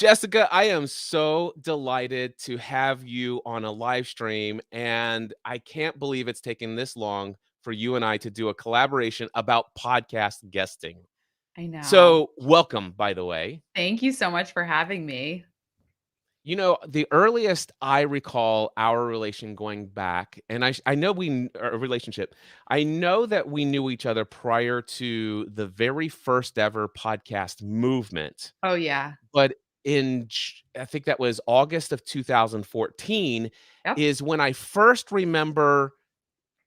Jessica, I am so delighted to have you on a live stream, and I can't believe it's taken this long for you and I to do a collaboration about podcast guesting. I know. So, welcome, by the way. Thank you so much for having me. You know, the earliest I recall our relation going back, and I know our relationship. I know that we knew each other prior to the very first ever podcast movement. Oh, yeah. But I think that was August of 2014 Yep. is when I first remember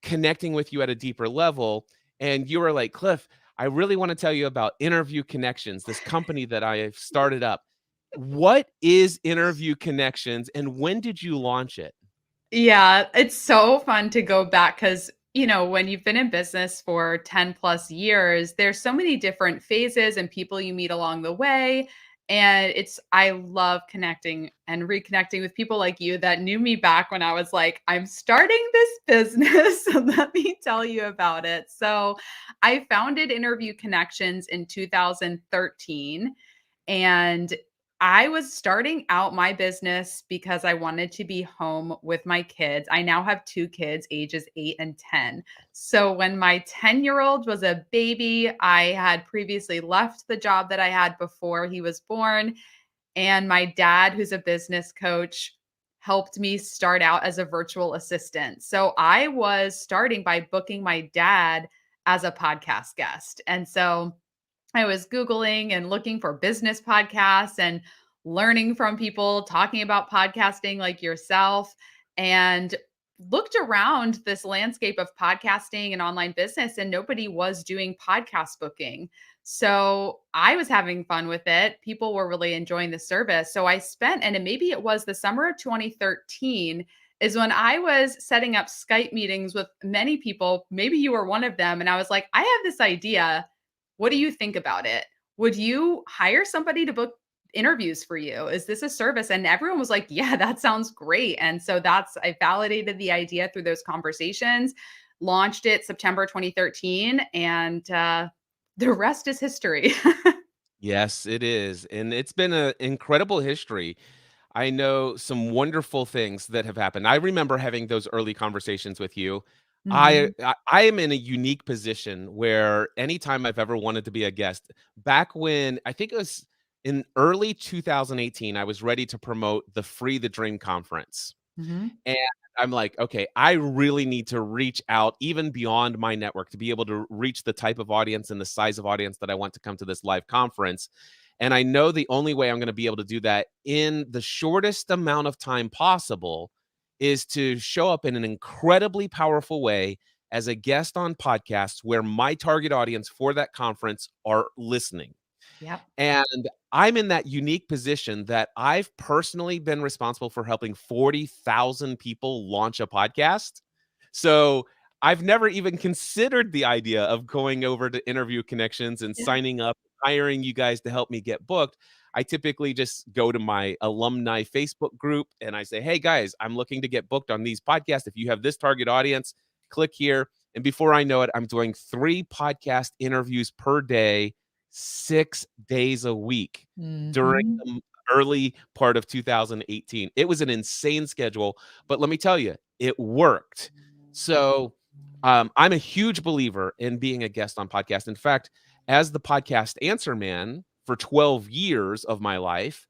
connecting with you at a deeper level, and you were like, "Cliff, I really wanna tell you about Interview Connections, this company that I have started up." What is Interview Connections, and when did you launch it? Yeah, it's so fun to go back because, when you've been in business for 10 plus years, there's so many different phases and people you meet along the way. And I love connecting and reconnecting with people like you that knew me back when I was like, I'm starting this business. So let me tell you about it. So I founded Interview Connections in 2013. And I was starting out my business because I wanted to be home with my kids. I now have 2 kids, ages 8 and 10. So when my 10-year-old was a baby, I had previously left the job that I had before he was born, and my dad, who's a business coach, helped me start out as a virtual assistant. So I was starting by booking my dad as a podcast guest. And so I was Googling and looking for business podcasts and learning from people talking about podcasting like yourself, and looked around this landscape of podcasting and online business, and nobody was doing podcast booking. So I was having fun with it. People were really enjoying the service. So I spent, and maybe it was the summer of 2013 is when I was setting up Skype meetings with many people. Maybe you were one of them. And I was like, I have this idea. What do you think about it? Would you hire somebody to book interviews for you? Is this a service? And everyone was like, yeah, that sounds great. And so I validated the idea through those conversations, launched it September 2013, and the rest is history. Yes, it is, and it's been an incredible history. I know some wonderful things that have happened. I remember having those early conversations with you. Mhm. I am in a unique position where anytime I've ever wanted to be a guest, back when I think it was in early 2018, I was ready to promote the Free the Dream conference. Mhm. And I'm like, okay, I really need to reach out even beyond my network to be able to reach the type of audience and the size of audience that I want to come to this live conference. And I know the only way I'm going to be able to do that in the shortest amount of time possible is to show up in an incredibly powerful way as a guest on podcasts where my target audience for that conference are listening. Yep. And I'm in that unique position that I've personally been responsible for helping 40,000 people launch a podcast. So I've never even considered the idea of going over to Interview Connections and Yeah. signing up, hiring you guys to help me get booked. I typically just go to my alumni Facebook group and I say, hey guys, I'm looking to get booked on these podcasts. If you have this target audience, click here. And before I know it, I'm doing 3 podcast interviews per day 6 days a week during Mhm. the early part of 2018. It was an insane schedule, but let me tell you, it worked. So, I'm a huge believer in being a guest on podcast. In fact, as the podcast answer man for 12 years of my life,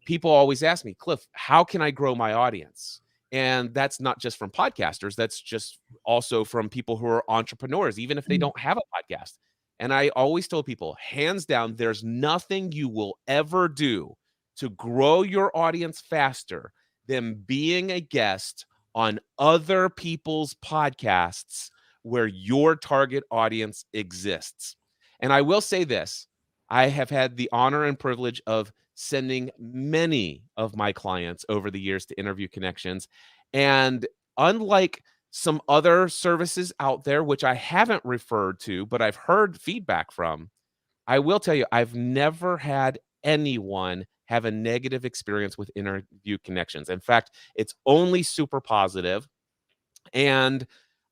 people always ask me, Cliff, how can I grow my audience? And that's not just from podcasters, that's just also from people who are entrepreneurs, even if they Mm. don't have a podcast. And I always told people, hands down, there's nothing you will ever do to grow your audience faster than being a guest on other people's podcasts where your target audience exists. And I will say this, I have had the honor and privilege of sending many of my clients over the years to Interview Connections. And unlike some other services out there, which I haven't referred to, but I've heard feedback from, I will tell you, I've never had anyone have a negative experience with Interview Connections. In fact, it's only super positive. And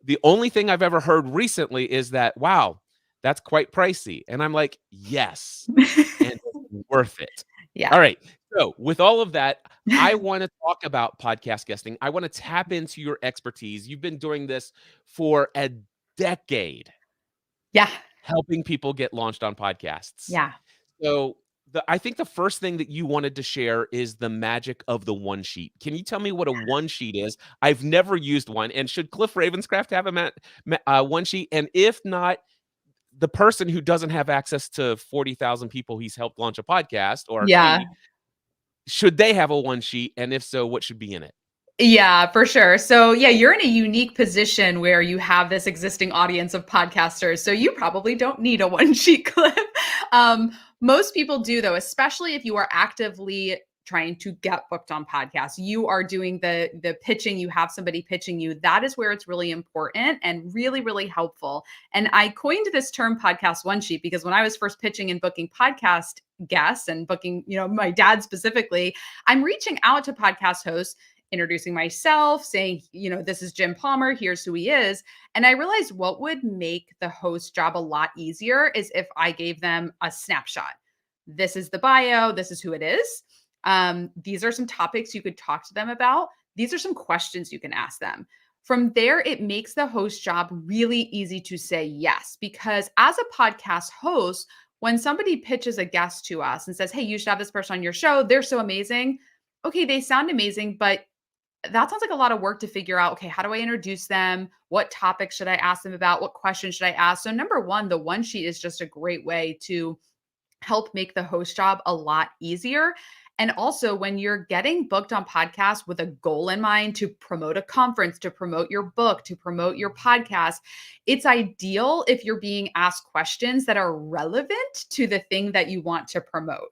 the only thing I've ever heard recently is that, wow, that's quite pricey. And I'm like, yes, and it's worth it. Yeah. All right. So, with all of that, I want to talk about podcast guesting. I want to tap into your expertise. You've been doing this for a decade, Yeah. helping people get launched on podcasts. Yeah. So, I think the first thing that you wanted to share is the magic of the one sheet. Can you tell me what a one sheet is? I've never used one, and should Cliff Ravenscraft have a one sheet? And if not, the person who doesn't have access to 40,000 people he's helped launch a podcast, or Yeah. she, should they have a one sheet? And if so, what should be in it? Yeah, for sure. So, yeah, you're in a unique position where you have this existing audience of podcasters. So, you probably don't need a one sheet clip. Most people do, though, especially if you are actively trying to get booked on podcasts. You are doing the pitching, you have somebody pitching you. That is where it's really important and really, really helpful. And I coined this term podcast one sheet because when I was first pitching and booking podcast guests and booking, my dad specifically, I'm reaching out to podcast hosts, introducing myself, saying, this is Jim Palmer, here's who he is. And I realized what would make the host job a lot easier is if I gave them a snapshot. This is the bio, this is who it is. These are some topics you could talk to them about. These are some questions you can ask them. From there, it makes the host job really easy to say yes, because as a podcast host, when somebody pitches a guest to us and says, hey, you should have this person on your show, they're so amazing. Okay, they sound amazing, but that sounds like a lot of work to figure out, okay, how do I introduce them? What topics should I ask them about? What questions should I ask? So number one, the one sheet is just a great way to help make the host job a lot easier. And also, when you're getting booked on podcasts with a goal in mind to promote a conference, to promote your book, to promote your podcast, it's ideal if you're being asked questions that are relevant to the thing that you want to promote.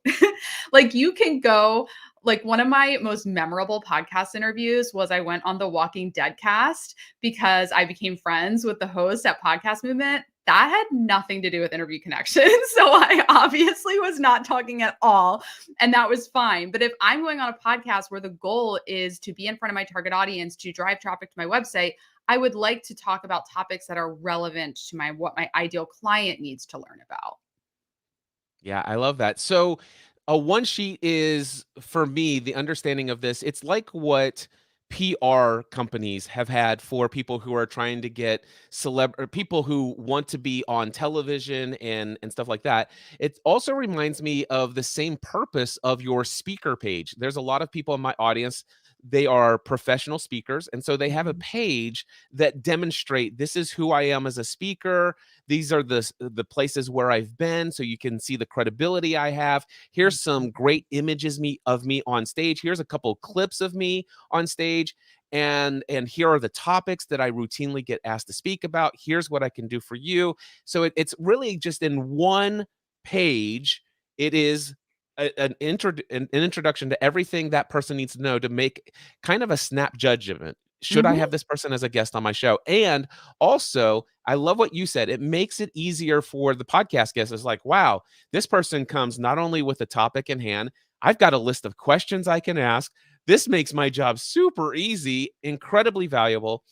Like you can go, like one of my most memorable podcast interviews was I went on the Walking Dead cast because I became friends with the host at Podcast Movement. That had nothing to do with interview connections. So I obviously was not talking at all. And that was fine. But if I'm going on a podcast where the goal is to be in front of my target audience, to drive traffic to my website, I would like to talk about topics that are relevant to what my ideal client needs to learn about. Yeah, I love that. So, a one sheet is, for me, the understanding of this, it's like what PR companies have had for people who are trying to get or people who want to be on television and stuff like that. It also reminds me of the same purpose of your speaker page. There's a lot of people in my audience, they are professional speakers, and so they have a Mhm. page that demonstrate this is who I am as a speaker. These are the places where I've been, so you can see the credibility I have. Here's some great images of me on stage. Here's a couple clips of me on stage, and here are the topics that I routinely get asked to speak about. Here's what I can do for you. So it's really just in one page. It is an introduction to everything that person needs to know to make kind of a snap judgment. Should I Mhm. have this person as a guest on my show? And also, I love what you said. It makes it easier for the podcast guest. It's like, wow, this person comes not only with a topic in hand, I've got a list of questions I can ask. This makes my job super easy, incredibly valuable.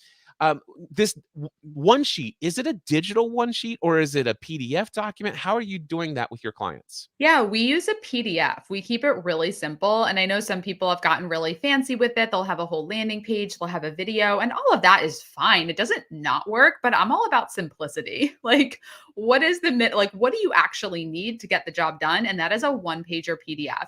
This one sheet, is it a digital one sheet or is it a PDF document? How are you doing that with your clients? Yeah, we use a PDF. We keep it really simple. And I know some people have gotten really fancy with it. They'll have a whole landing page, they'll have a video, and all of that is fine. It doesn't not work, but I'm all about simplicity. Like, what is like, what do you actually need to get the job done? And that is a one pager PDF.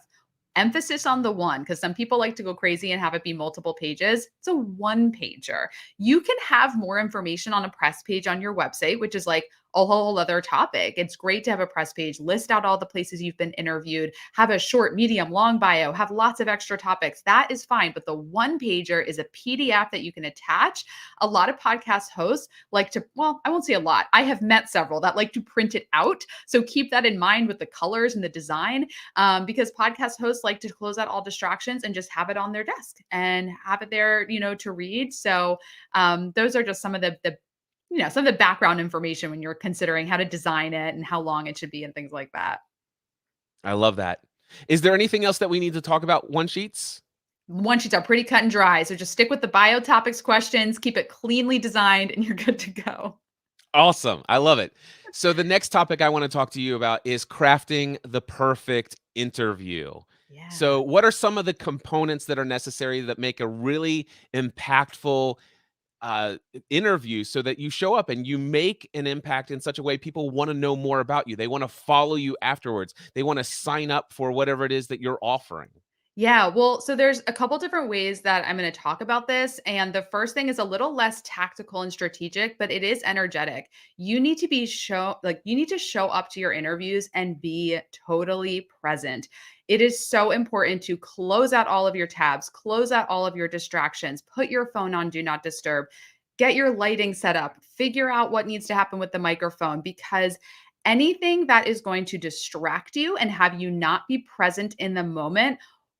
Emphasis on the one, because some people like to go crazy and have it be multiple pages. It's a one pager. You can have more information on a press page on your website, which is like a whole other topic. It's great to have a press page, list out all the places you've been interviewed, have a short, medium, long bio, have lots of extra topics. That is fine. But the one pager is a PDF that you can attach. A lot of podcast hosts like to, well, I won't say a lot. I have met several that like to print it out. So keep that in mind with the colors and the design, because podcast hosts like to close out all distractions and just have it on their desk and have it there, to read. So those are just some of some of the background information when you're considering how to design it and how long it should be and things like that. I love that. Is there anything else that we need to talk about one sheets? One sheets are pretty cut and dry. So just stick with the bio topics questions, keep it cleanly designed, and you're good to go. Awesome. I love it. So the next topic I want to talk to you about is crafting the perfect interview. Yeah. So, what are some of the components that are necessary that make a really impactful interview so that you show up and you make an impact in such a way people want to know more about you? They want to follow you afterwards. They want to sign up for whatever it is that you're offering. Yeah, well, so there's a couple different ways that I'm going to talk about this. And the first thing is a little less tactical and strategic, but it is energetic. You need to be you need to show up to your interviews and be totally present. It is so important to close out all of your tabs, close out all of your distractions, put your phone on do not disturb, get your lighting set up, figure out what needs to happen with the microphone, because anything that is going to distract you and have you not be present in the moment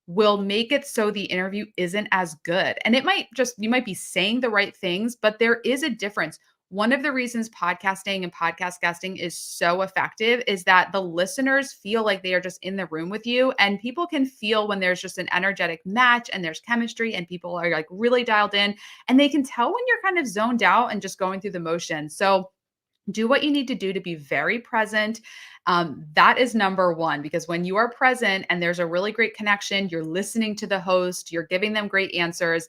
will make it so the interview isn't as good. And it might just, you might be saying the right things, but there is a difference. One of the reasons podcasting and podcast guesting is so effective is that the listeners feel like they are just in the room with you. And people can feel when there's just an energetic match and there's chemistry and people are like really dialed in. And they can tell when you're kind of zoned out and just going through the motion. So do what you need to do to be very present. That is number one, because when you are present and there's a really great connection, you're listening to the host, you're giving them great answers.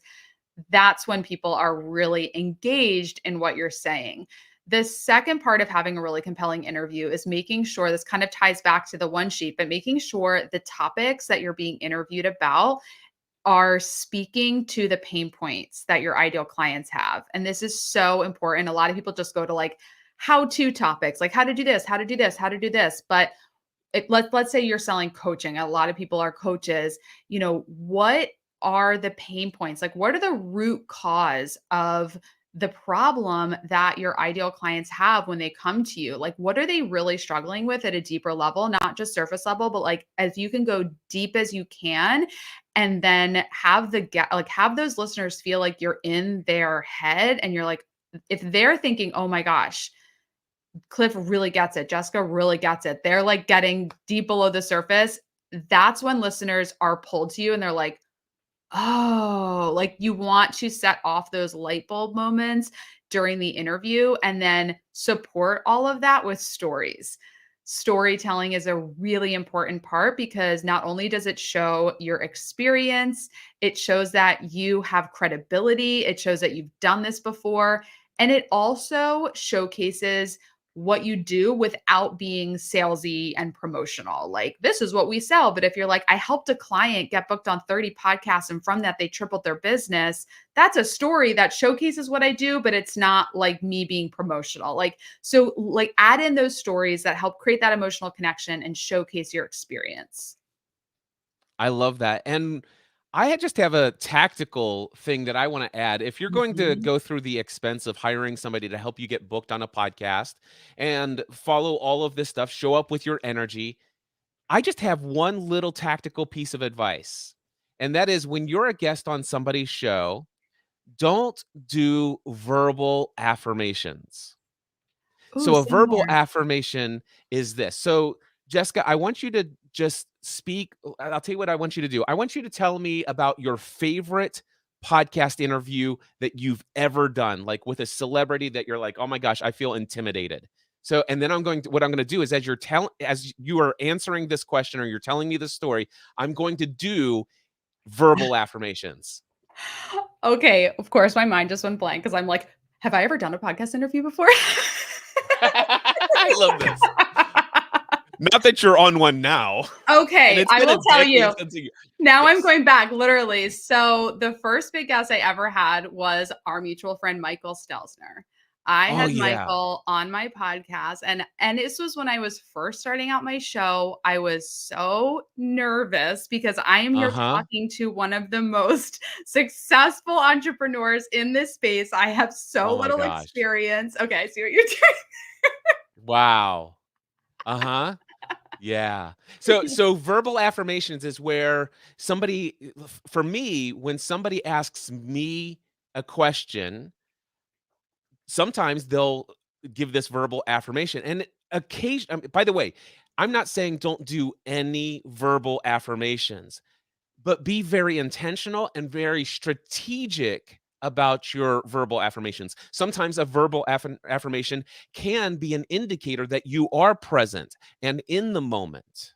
That's when people are really engaged in what you're saying. The second part of having a really compelling interview is making sure, this kind of ties back to the one sheet, but making sure the topics that you're being interviewed about are speaking to the pain points that your ideal clients have. And this is so important. A lot of people just go to like how to topics, like how to do this, how to do this, how to do this. But let's say you're selling coaching. A lot of people are coaches. What are the pain points? Like, what are the root cause of the problem that your ideal clients have when they come to you? Like, what are they really struggling with at a deeper level, not just surface level, but like as you can go deep as you can, and then have those listeners feel like you're in their head, and you're like, if they're thinking, oh my gosh, Cliff really gets it. Jessica really gets it. They're like getting deep below the surface. That's when listeners are pulled to you and they're like, oh, like you want to set off those light bulb moments during the interview and then support all of that with stories. Storytelling is a really important part because not only does it show your experience, it shows that you have credibility, it shows that you've done this before, and it also showcases what you do without being salesy and promotional. Like, this is what we sell. But if you're like, I helped a client get booked on 30 podcasts, and from that, they tripled their business, that's a story that showcases what I do, but it's not like me being promotional. So add in those stories that help create that emotional connection and showcase your experience. I love that. And just have a tactical thing that I want to add. If you're going to Mhm. go through the expense of hiring somebody to help you get booked on a podcast and follow all of this stuff, show up with your energy, I just have one little tactical piece of advice. And that is, when you're a guest on somebody's show, don't do verbal affirmations. Ooh, So a say verbal more. affirmation is this. So, Jessica, I want you to just speak. I'll tell you what I want you to do. I want you to tell me about your favorite podcast interview that you've ever done, like with a celebrity that you're like, oh my gosh, I feel intimidated. So, and then what I'm going to do is, as you are answering this question or you're telling me the story, I'm going to do verbal affirmations. Okay, of course, my mind just went blank because I'm like, have I ever done a podcast interview before? I love this. Not that you're on one now. And Okay, it's I been a will tell decade you. since you. Now I'm Yes. going back, literally. So the first big guest I ever had was our mutual friend, Michael Stelzner. I Oh, had yeah. Michael on my podcast, and this was when I was first starting out my show. I was so nervous because I am here Uh-huh. talking to one of the most successful entrepreneurs in this space. I have so Oh my little gosh. experience. Okay, I see what you're doing. Wow. Uh-huh. Yeah. So verbal affirmations is where for me, when somebody asks me a question, sometimes they'll give this verbal affirmation. And by the way, I'm not saying don't do any verbal affirmations, but be very intentional and very strategic about your verbal affirmations. Sometimes a verbal affirmation can be an indicator that you are present and in the moment.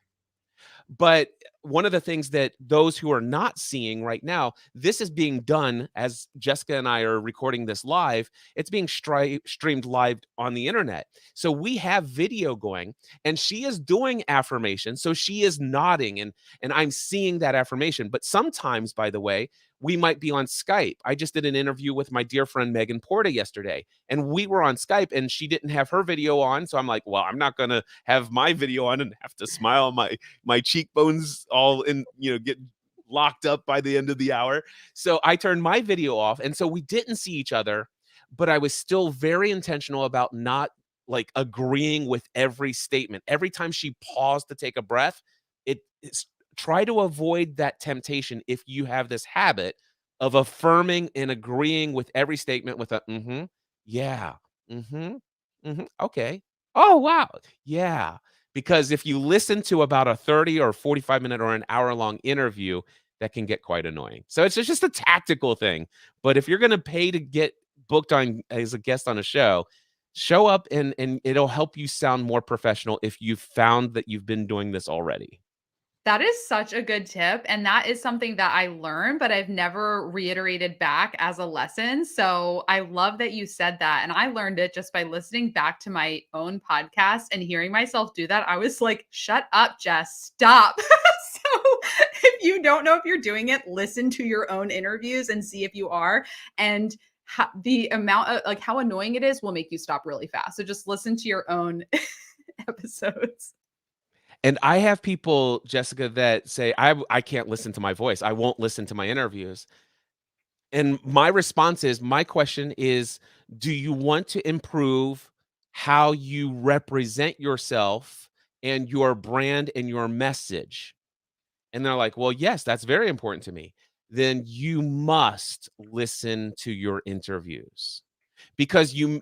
But one of the things that those who are not seeing right now, this is being done as Jessica and I are recording this live. It's being streamed live on the internet. So we have video going, and she is doing affirmation. So she is nodding, and I'm seeing that affirmation. But sometimes, by the way, we might be on Skype. I just did an interview with my dear friend Megan Porta yesterday, and we were on Skype, and she didn't have her video on. So I'm like, well, I'm not going to have my video on and have to smile. My cheekbones all in, get locked up by the end of the hour. So I turned my video off. And so we didn't see each other, but I was still very intentional about not like agreeing with every statement. Every time she paused to take a breath, it's try to avoid that temptation if you have this habit of affirming and agreeing with every statement with a yeah, mm-hmm, okay. Oh wow. Yeah. Because if you listen to about a 30 or 45-minute or an hour-long interview, that can get quite annoying. So it's just a tactical thing. But if you're gonna pay to get booked on as a guest on a show, show up and it'll help you sound more professional if you've found that you've been doing this already. That is such a good tip, and that is something that I learned, but I've never reiterated back as a lesson. So I love that you said that, and I learned it just by listening back to my own podcast and hearing myself do that. I was like, "Shut up, Jess, stop." So if you don't know if you're doing it, listen to your own interviews and see if you are. And the amount of like how annoying it is will make you stop really fast. So just listen to your own episodes. And I have people, Jessica, that say, I can't listen to my voice. I won't listen to my interviews. And my response is, my question is, do you want to improve how you represent yourself and your brand and your message? And they're like, well, yes, that's very important to me. Then you must listen to your interviews because you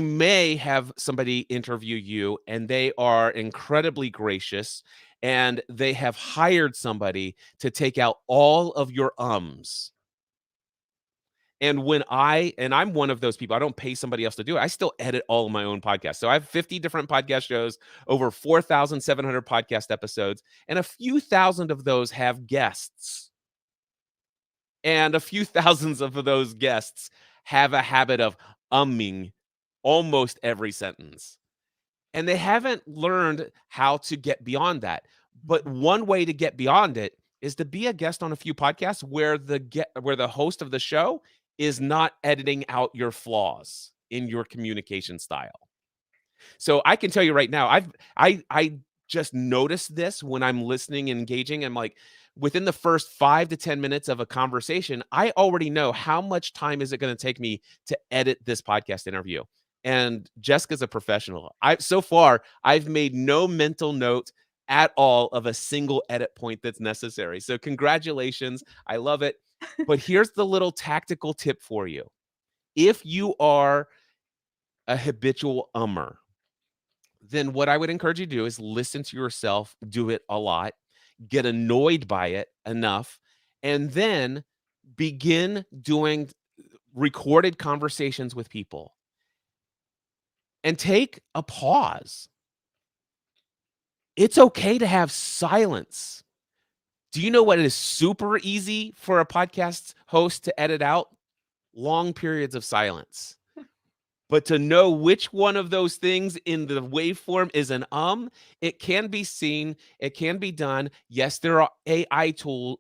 may have somebody interview you and they are incredibly gracious and they have hired somebody to take out all of your ums. And I'm one of those people, I don't pay somebody else to do it. I still edit all of my own podcasts. So I have 50 different podcast shows, over 4,700 podcast episodes, and a few thousand of those have guests. And a few thousands of those guests have a habit of umming almost every sentence. And they haven't learned how to get beyond that. But one way to get beyond it is to be a guest on a few podcasts where the host of the show is not editing out your flaws in your communication style. So I can tell you right now, I just noticed this when I'm listening and engaging. I'm like, within the first 5 to 10 minutes of a conversation, I already know how much time is it going to take me to edit this podcast interview. And Jessica's a professional. So far, I've made no mental note at all of a single edit point that's necessary. So congratulations. I love it. But here's the little tactical tip for you. If you are a habitual ummer, then what I would encourage you to do is listen to yourself do it a lot, get annoyed by it enough, and then begin doing recorded conversations with people and take a pause. It's okay to have silence. Do you know what is super easy for a podcast host to edit out? Long periods of silence. But to know which one of those things in the waveform is an it can be seen, it can be done. Yes, there are AI tools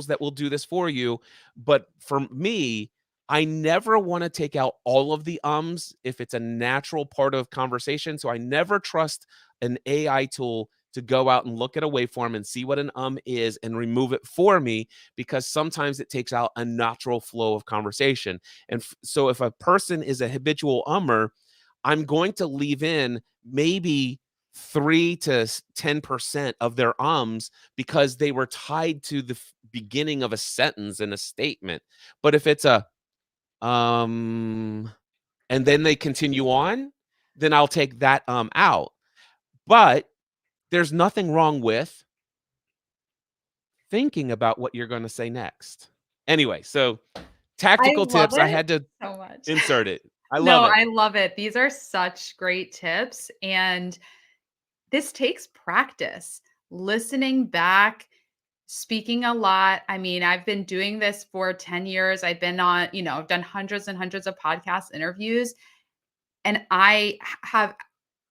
that will do this for you, but for me, I never want to take out all of the ums if it's a natural part of conversation. So I never trust an AI tool to go out and look at a waveform and see what an is and remove it for me, because sometimes it takes out a natural flow of conversation. And so if a person is a habitual I'm going to leave in maybe 3 to 10% of their because they were tied to the beginning of a sentence in a statement. But if it's a and then they continue on, then I'll take that out. But there's nothing wrong with thinking about what you're going to say next. Anyway, so I tactical love tips, I it had to so much. insert it. I love No, it. I love it. These are such great tips, and this takes practice. listening back, speaking a lot. I mean, I've been doing this for 10 years. I've been on, I've done hundreds and hundreds of podcast interviews, and I have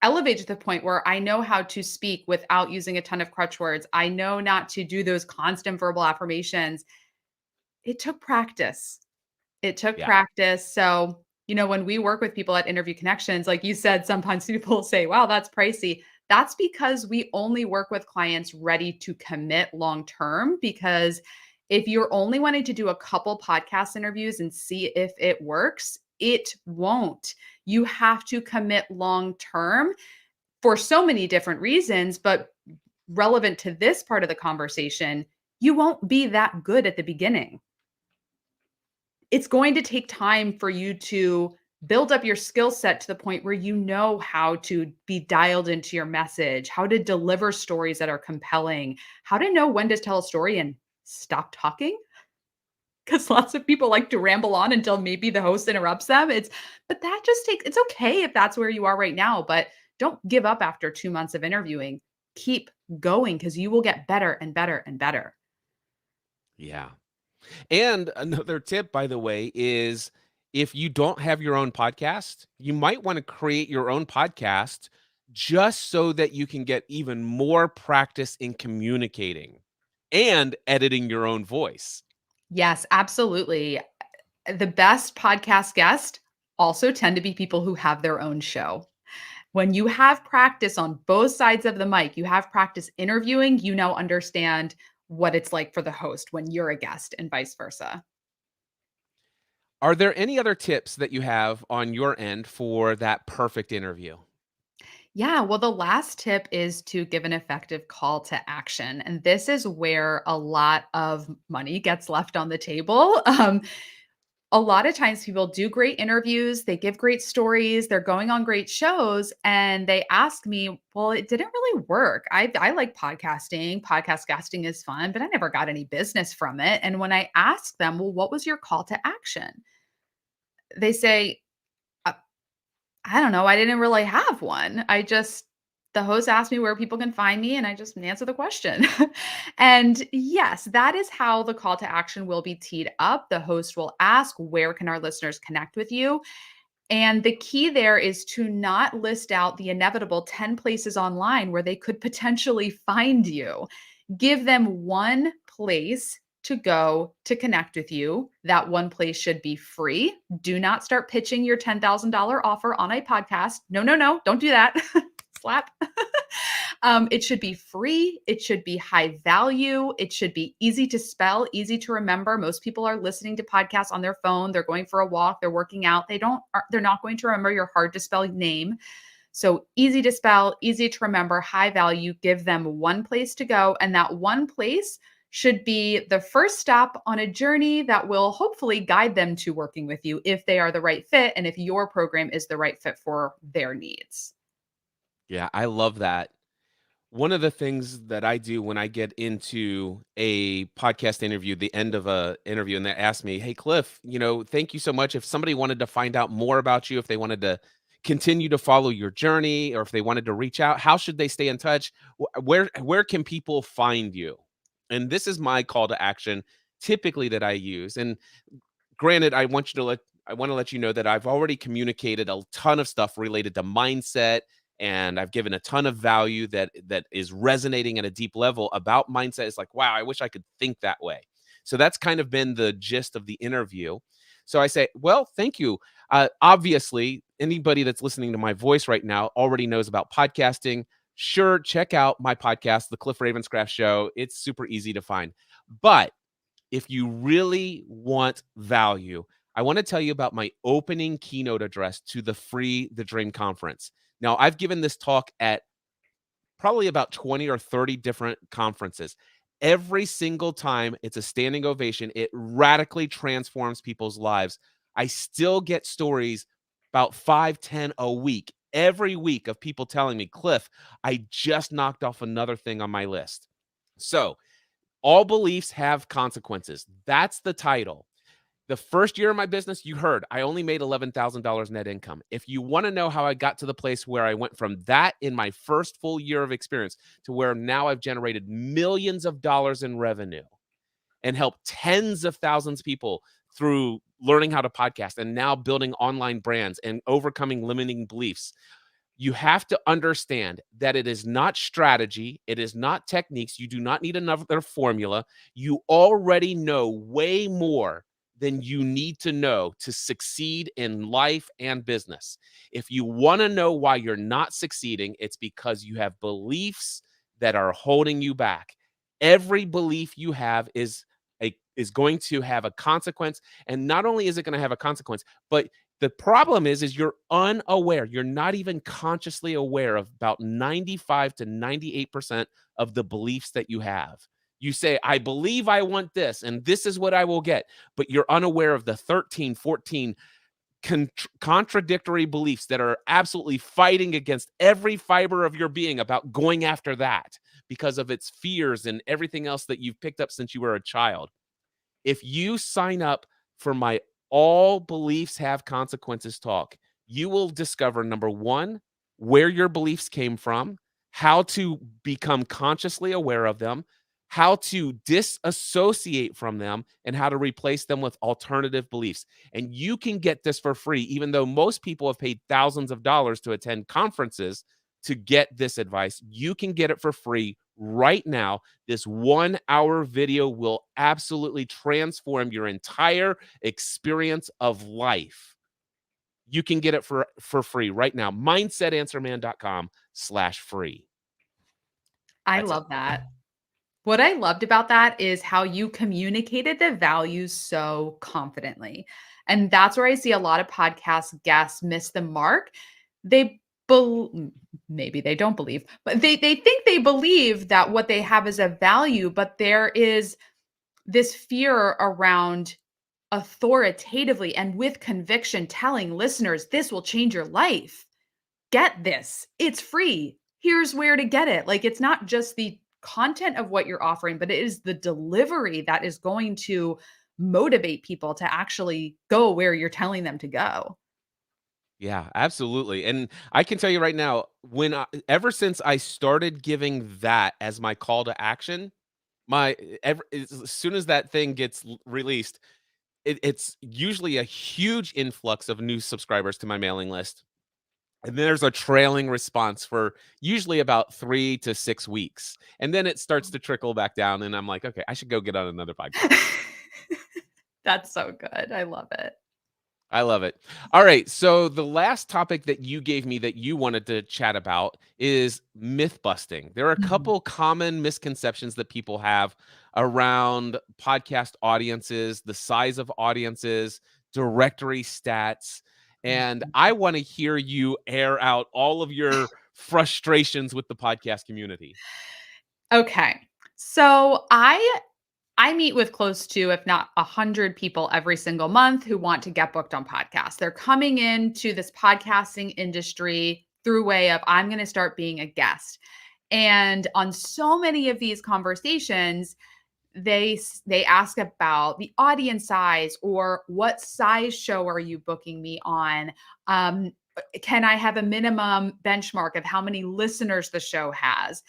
elevated to the point where I know how to speak without using a ton of crutch words. I know not to do those constant verbal affirmations. It took practice. It took Yeah. practice. So, when we work with people at Interview Connections, like you said, sometimes people say, wow, that's pricey. That's because we only work with clients ready to commit long term. Because if you're only wanting to do a couple podcast interviews and see if it works, it won't. You have to commit long term for so many different reasons, but relevant to this part of the conversation, you won't be that good at the beginning. It's going to take time for you to build up your skill set to the point where you know how to be dialed into your message, how to deliver stories that are compelling, how to know when to tell a story and stop talking. Because lots of people like to ramble on until maybe the host interrupts them. But that just takes, it's okay if that's where you are right now, but don't give up after 2 months of interviewing. Keep going because you will get better and better and better. Yeah. And another tip, by the way, is if you don't have your own podcast, you might want to create your own podcast just so that you can get even more practice in communicating and editing your own voice. Yes, absolutely. The best podcast guests also tend to be people who have their own show. When you have practice on both sides of the mic, you have practice interviewing, you now understand what it's like for the host when you're a guest and vice versa. Are there any other tips that you have on your end for that perfect interview? Yeah, well, the last tip is to give an effective call to action. And this is where a lot of money gets left on the table. A lot of times people do great interviews, they give great stories, they're going on great shows, and they ask me, well, it didn't really work. I like podcasting. Podcast casting is fun, but I never got any business from it. And when I ask them, well, what was your call to action? They say, "Uh, I don't know. I didn't really have one. The host asked me where people can find me, and I just answer the question." And yes, that is how the call to action will be teed up. The host will ask, where can our listeners connect with you? And the key there is to not list out the inevitable 10 places online where they could potentially find you. Give them one place to go to connect with you. That one place should be free. Do not start pitching your $10,000 offer on a podcast. No, no, no, don't do that. Slap. It should be free. It should be high value. It should be easy to spell, easy to remember. Most people are listening to podcasts on their phone. They're going for a walk. They're working out. They're not going to remember your hard to spell name. So easy to spell, easy to remember, high value. Give them one place to go. And that one place should be the first stop on a journey that will hopefully guide them to working with you if they are the right fit and if your program is the right fit for their needs. Yeah, I love that. One of the things that I do when I get into a podcast interview, the end of a interview, and they ask me, "Hey, Cliff, thank you so much. If somebody wanted to find out more about you, if they wanted to continue to follow your journey, or if they wanted to reach out, how should they stay in touch? Where can people find you?" And this is my call to action, typically that I use. And granted, I want to let you know that I've already communicated a ton of stuff related to mindset, and I've given a ton of value that is resonating at a deep level about mindset. It's like, wow, I wish I could think that way. So that's kind of been the gist of the interview. So I say, well, thank you. Obviously, anybody that's listening to my voice right now already knows about podcasting. Sure, check out my podcast, The Cliff Ravenscraft Show. It's super easy to find. But if you really want value, I want to tell you about my opening keynote address to the Free the Dream conference. Now, I've given this talk at probably about 20 or 30 different conferences. Every single time it's a standing ovation. It radically transforms people's lives. I still get stories about 5, 10 a week, every week, of people telling me, Cliff, I just knocked off another thing on my list. So, all beliefs have consequences. That's the title. The first year of my business, you heard, I only made $11,000 net income. If you want to know how I got to the place where I went from that in my first full year of experience to where now I've generated millions of dollars in revenue and helped tens of thousands of people through learning how to podcast and now building online brands and overcoming limiting beliefs, you have to understand that it is not strategy. It is not techniques. You do not need another formula. You already know way more than you need to know to succeed in life and business. If you want to know why you're not succeeding, it's because you have beliefs that are holding you back. Every belief you have is going to have a consequence. And not only is it going to have a consequence, but the problem is you're unaware. You're not even consciously aware of about 95 to 98% of the beliefs that you have. You say, I believe I want this, and this is what I will get. But you're unaware of the 13, 14 contradictory beliefs that are absolutely fighting against every fiber of your being about going after that because of its fears and everything else that you've picked up since you were a child. If you sign up for my All Beliefs Have Consequences talk, you will discover, number one, where your beliefs came from, how to become consciously aware of them, how to disassociate from them, and how to replace them with alternative beliefs. And you can get this for free, even though most people have paid thousands of dollars to attend conferences to get this advice. You can get it for free right now. This 1 hour video will absolutely transform your entire experience of life. You can get it for free right now. Mindsetanswerman.com/free. I That's it. love that. What I loved about that is how you communicated the values so confidently. And that's where I see a lot of podcast guests miss the mark. They maybe they don't believe, but they think they believe that what they have is a value, but there is this fear around authoritatively and with conviction telling listeners this will change your life. Get this. It's free. Here's where to get it. Like, it's not just the content of what you're offering, but it is the delivery that is going to motivate people to actually go where you're telling them to go. Yeah, absolutely. And I can tell you right now, ever since I started giving that as my call to action, as soon as that thing gets released, it's usually a huge influx of new subscribers to my mailing list. And then there's a trailing response for usually about 3 to 6 weeks. And then it starts to trickle back down, and I'm like, "Okay, I should go get on another podcast." That's so good. I love it. I love it. All right, so the last topic that you gave me that you wanted to chat about is myth busting. There are a Mhm. couple common misconceptions that people have around podcast audiences, the size of audiences, directory stats, and Mhm. I wanna hear you air out all of your frustrations with the podcast community. Okay. So I meet with close to, if not 100 people every single month who want to get booked on podcasts. They're coming into this podcasting industry through way of, I'm going to start being a guest. And on so many of these conversations, they ask about the audience size or what size show are you booking me on? Can I have a minimum benchmark of how many listeners the show has?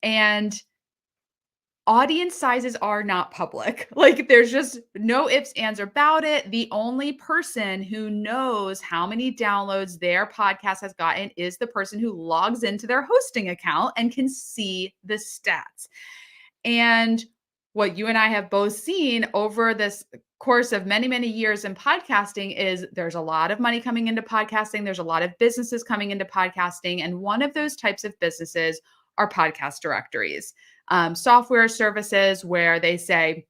And audience sizes are not public. Like, there's just no ifs, ands, or about it. The only person who knows how many downloads their podcast has gotten is the person who logs into their hosting account and can see the stats. And what you and I have both seen over this course of many, many years in podcasting is there's a lot of money coming into podcasting. There's a lot of businesses coming into podcasting. And one of those types of businesses are podcast directories, software services where they say,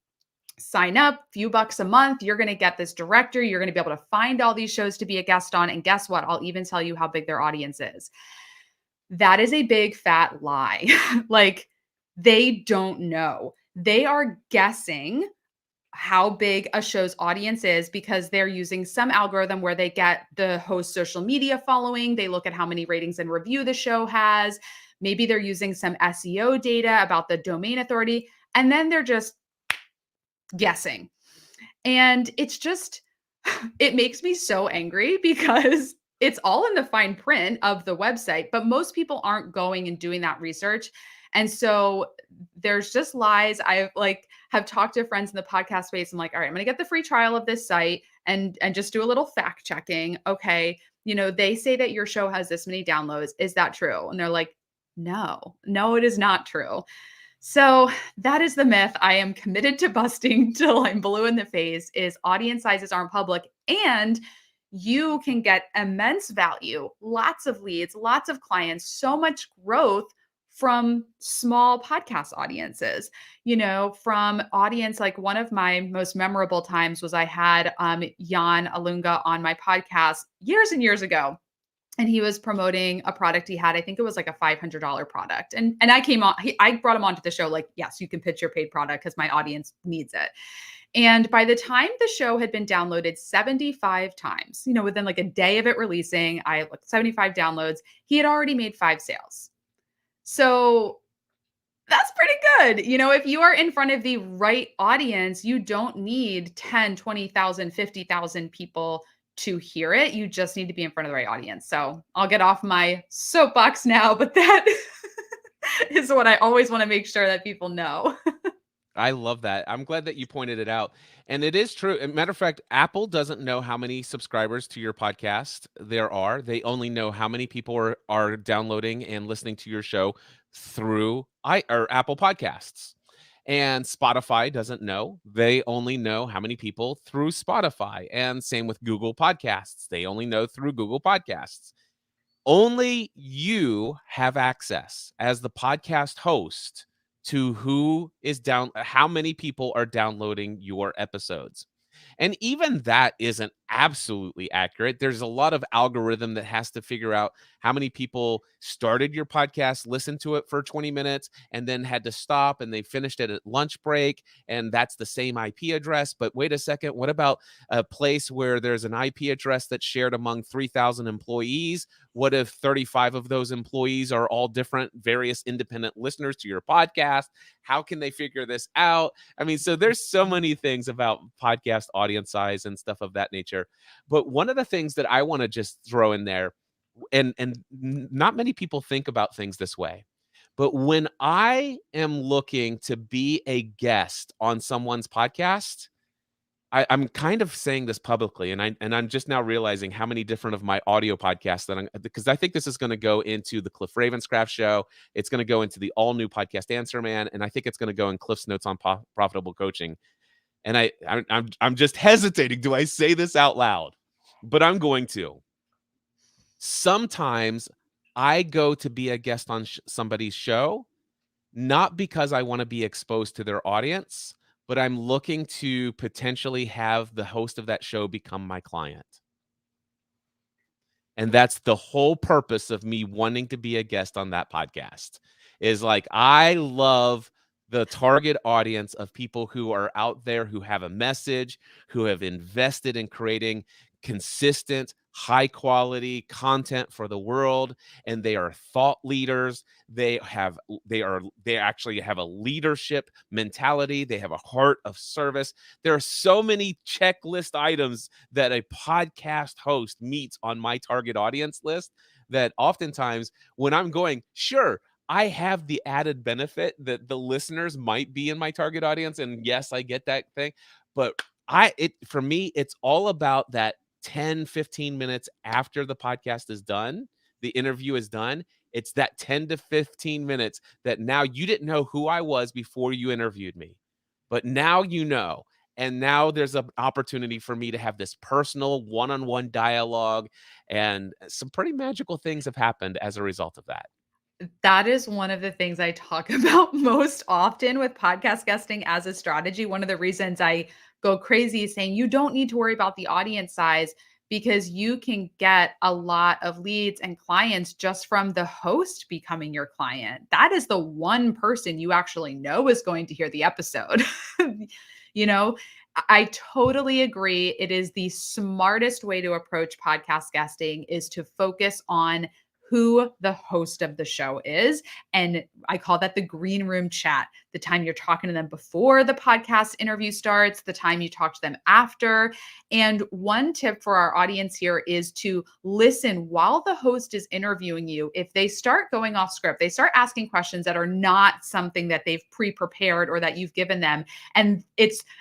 sign up, few bucks a month, you're going to get this directory. You're going to be able to find all these shows to be a guest on. And guess what? I'll even tell you how big their audience is. That is a big fat lie. Like, they don't know. They are guessing how big a show's audience is because they're using some algorithm where they get the host social media following. They look at how many ratings and review the show has. Maybe they're using some SEO data about the domain authority. And then they're just guessing. And it's just, it makes me so angry because it's all in the fine print of the website, but most people aren't going and doing that research. And so there's just lies. I like have talked to friends in the podcast space. I'm like, all right, I'm going to get the free trial of this site and just do a little fact checking. Okay, they say that your show has this many downloads. Is that true? And they're like, no, it is not true. So that is the myth I am committed to busting till I'm blue in the face is audience sizes aren't public, and you can get immense value, lots of leads, lots of clients, so much growth from small podcast audiences, from audience. Like one of my most memorable times was I had Jan Alunga on my podcast years and years ago, and he was promoting a product he had. I think it was like a $500 product. And I came on, I brought him onto the show like, yes, you can pitch your paid product because my audience needs it. And by the time the show had been downloaded 75 times, within like a day of it releasing, I had like 75 downloads. He had already made 5 sales. So that's pretty good. If you are in front of the right audience, you don't need 10, 20,000, 50,000 people to hear it. You just need to be in front of the right audience. So I'll get off my soapbox now, but that is what I always want to make sure that people know. I love that. I'm glad that you pointed it out. And it is true. Matter of fact, Apple doesn't know how many subscribers to your podcast there are. They only know how many people are downloading and listening to your show through Apple Podcasts. And Spotify doesn't know. They only know how many people through Spotify. And same with Google Podcasts. They only know through Google Podcasts. Only you have access as the podcast host to how many people are downloading your episodes. And even that isn't absolutely accurate. There's a lot of algorithm that has to figure out how many people started your podcast, listened to it for 20 minutes, and then had to stop and they finished it at lunch break. And that's the same IP address. But wait a second, what about a place where there's an IP address that's shared among 3,000 employees? What if 35 of those employees are all different, various independent listeners to your podcast? How can they figure this out? I mean, so there's so many things about podcast audience size and stuff of that nature. But one of the things that I want to just throw in there, and not many people think about things this way, but when I am looking to be a guest on someone's podcast, I'm kind of saying this publicly, and I'm just now realizing how many different of my audio podcasts because I think this is going to go into the Cliff Ravenscraft show. It's going to go into the all new podcast Answer Man, and I think it's going to go in Cliff's notes on profitable coaching. And I'm just hesitating. Do I say this out loud? But I'm going to. Sometimes I go to be a guest on somebody's show, not because I want to be exposed to their audience, but I'm looking to potentially have the host of that show become my client. And that's the whole purpose of me wanting to be a guest on that podcast is like, I love the target audience of people who are out there, who have a message, who have invested in creating consistent, high quality content for the world, and they are thought leaders. They actually have a leadership mentality. They have a heart of service. There are so many checklist items that a podcast host meets on my target audience list that oftentimes when I'm going, sure, I have the added benefit that the listeners might be in my target audience. And yes, I get that thing. But for me, it's all about that 10, 15 minutes after the podcast is done, the interview is done. It's that 10 to 15 minutes that now you didn't know who I was before you interviewed me, but now you know. And now there's an opportunity for me to have this personal one-on-one dialogue, and some pretty magical things have happened as a result of that. That is one of the things I talk about most often with podcast guesting as a strategy. One of the reasons I go crazy is saying you don't need to worry about the audience size because you can get a lot of leads and clients just from the host becoming your client. That is the one person you actually know is going to hear the episode. you know, I totally agree. It is the smartest way to approach podcast guesting is to focus on who the host of the show is. And I call that the green room chat. the time you're talking to them before the podcast interview starts, the time you talk to them after. And one tip for our audience here is to listen while the host is interviewing you. If they start going off script, they start asking questions that are not something that they've pre-prepared or that you've given them. And